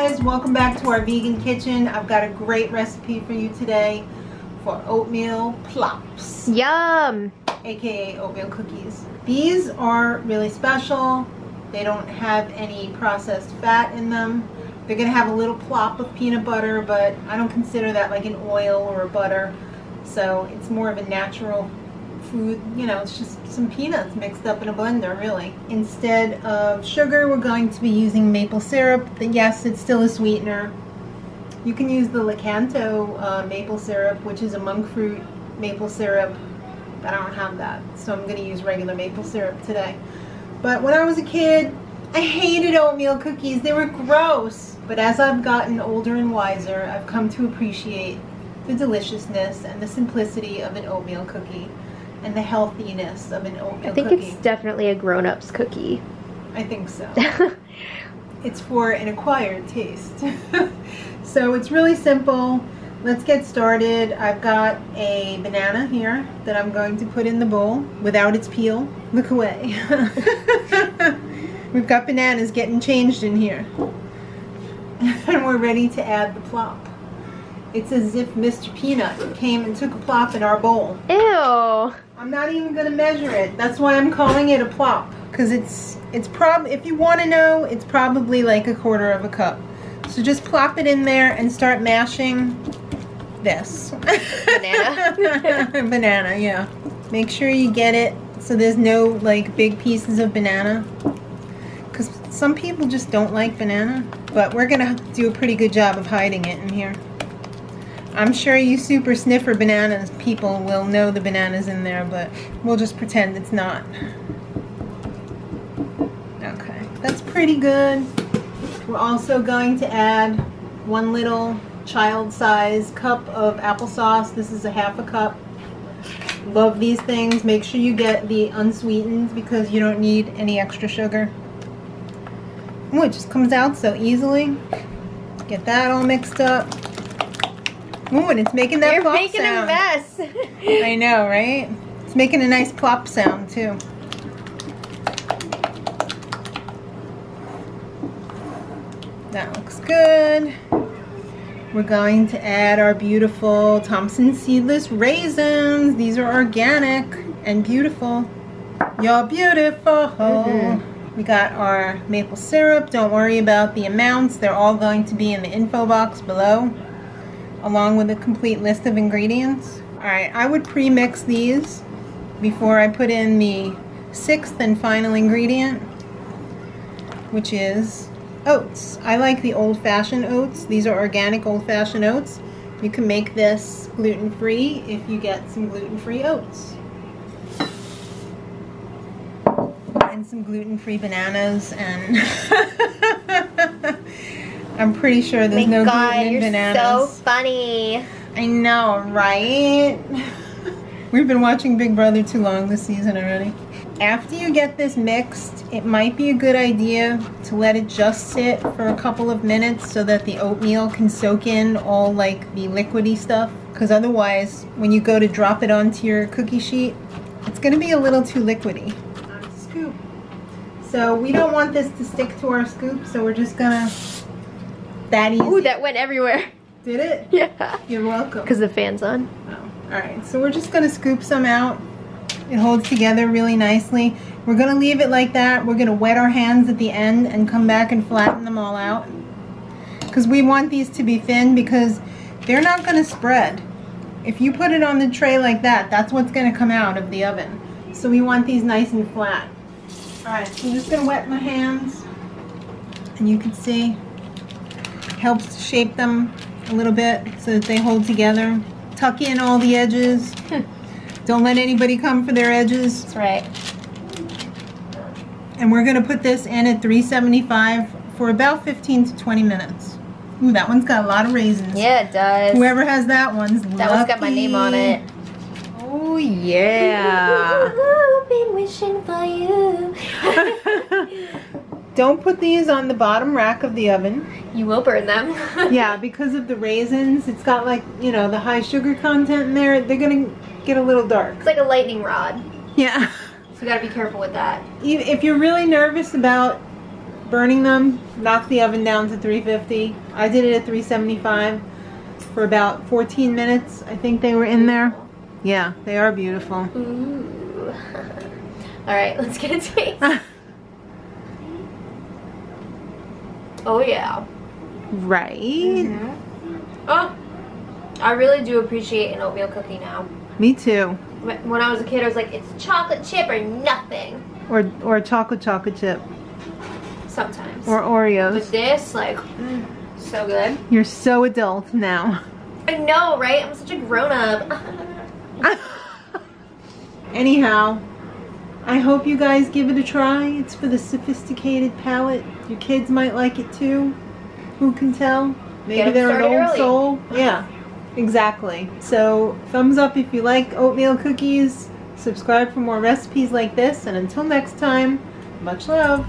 guys, welcome back to our vegan kitchen. I've got a great recipe for you today for oatmeal plops. Yum! AKA oatmeal cookies. These are really special. They don't have any processed fat in them. They're gonna have a little plop of peanut butter, but I don't consider that like an oil or a butter. So it's more of a natural food, you know, it's just some peanuts mixed up in a blender, really. Instead of sugar, we're going to be using maple syrup. Yes, it's still a sweetener. You can use the Lakanto maple syrup, which is a monk fruit maple syrup, but I don't have that, so I'm going to use regular maple syrup today. But when I was a kid, I hated oatmeal cookies. They were gross. But as I've gotten older and wiser, I've come to appreciate the deliciousness and the simplicity of an oatmeal cookie and the healthiness of an oatmeal cookie. I think it's definitely a grown-up's cookie. I think so. It's for an acquired taste. So it's really simple. Let's get started. I've got a banana here that I'm going to put in the bowl without its peel. Look away. We've got bananas getting changed in here. And we're ready to add the plop. It's as if Mr. Peanut came and took a plop in our bowl. Ew! I'm not even going to measure it. That's why I'm calling it a plop. Because it's probably, if you want to know, it's probably like 1/4 of a cup. So just plop it in there and start mashing this. Banana? Banana, yeah. Make sure you get it so there's no like big pieces of banana. Because some people just don't like banana. But we're going to do a pretty good job of hiding it in here. I'm sure you super sniffer bananas people will know the banana's in there, but we'll just pretend it's not. Okay, that's pretty good. We're also going to add 1 little child-size cup of applesauce. This is a 1/2 cup. Love these things. Make sure you get the unsweetened because you don't need any extra sugar. Oh, it just comes out so easily. Get that all mixed up. Ooh, and it's making that plop sound. You're making a mess. I know, right? It's making a nice plop sound, too. That looks good. We're going to add our beautiful Thompson seedless raisins. These are organic and beautiful. You're beautiful. We got our maple syrup. Don't worry about the amounts. They're all going to be in the info box below, along with a complete list of ingredients. Alright, I would pre-mix these before I put in the 6th and final ingredient, which is oats. I like the Old Fashioned oats. These are organic Old Fashioned oats. You can make this gluten-free if you get some gluten-free oats. And some gluten-free bananas and I'm pretty sure there's no gluten in bananas. You're so funny. I know, right? We've been watching Big Brother too long this season already. After you get this mixed, it might be a good idea to let it just sit for a couple of minutes so that the oatmeal can soak in all like the liquidy stuff. Because otherwise, when you go to drop it onto your cookie sheet, it's going to be a little too liquidy. Scoop. So we don't want this to stick to our scoop, so we're just gonna, that easy. Ooh, that went everywhere. Did it? Yeah. You're welcome. Because the fan's on. Oh. Alright, so we're just gonna scoop some out. It holds together really nicely. We're gonna leave it like that. We're gonna wet our hands at the end and come back and flatten them all out. Because we want these to be thin because they're not gonna spread. If you put it on the tray like that, that's what's gonna come out of the oven. So we want these nice and flat. Alright, so I'm just going to wet my hands, and you can see it helps to shape them a little bit so that they hold together. Tuck in all the edges. Don't let anybody come for their edges. That's right. And we're going to put this in at 375 for about 15 to 20 minutes. Ooh, that one's got a lot of raisins. Yeah, it does. Whoever has that one's lucky. That one's got my name on it. Oh, yeah. Ooh, been wishing for you. Don't put these on the bottom rack of the oven. You will burn them. Yeah, because of the raisins. It's got like, you know, the high sugar content in there. They're going to get a little dark. It's like a lightning rod. Yeah. So you gotta be careful with that. If you're really nervous about burning them, knocked the oven down to 350. I did it at 375 for about 14 minutes. I think they were in there. Yeah, they are beautiful. Ooh. All right, let's get a taste. Oh yeah. Right? Mm-hmm. Oh, I really do appreciate an oatmeal cookie now. Me too. When I was a kid, I was like, it's chocolate chip or nothing. Or chocolate chip. Sometimes. Or Oreos. But this, like, so good. You're so adult now. I know, right? I'm such a grown-up. Anyhow, I hope you guys give it a try. It's for the sophisticated palate. Your kids might like it too. Who can tell? Maybe they're an old soul. Yeah, exactly. So thumbs up if you like oatmeal cookies. Subscribe for more recipes like this. And until next time, much love.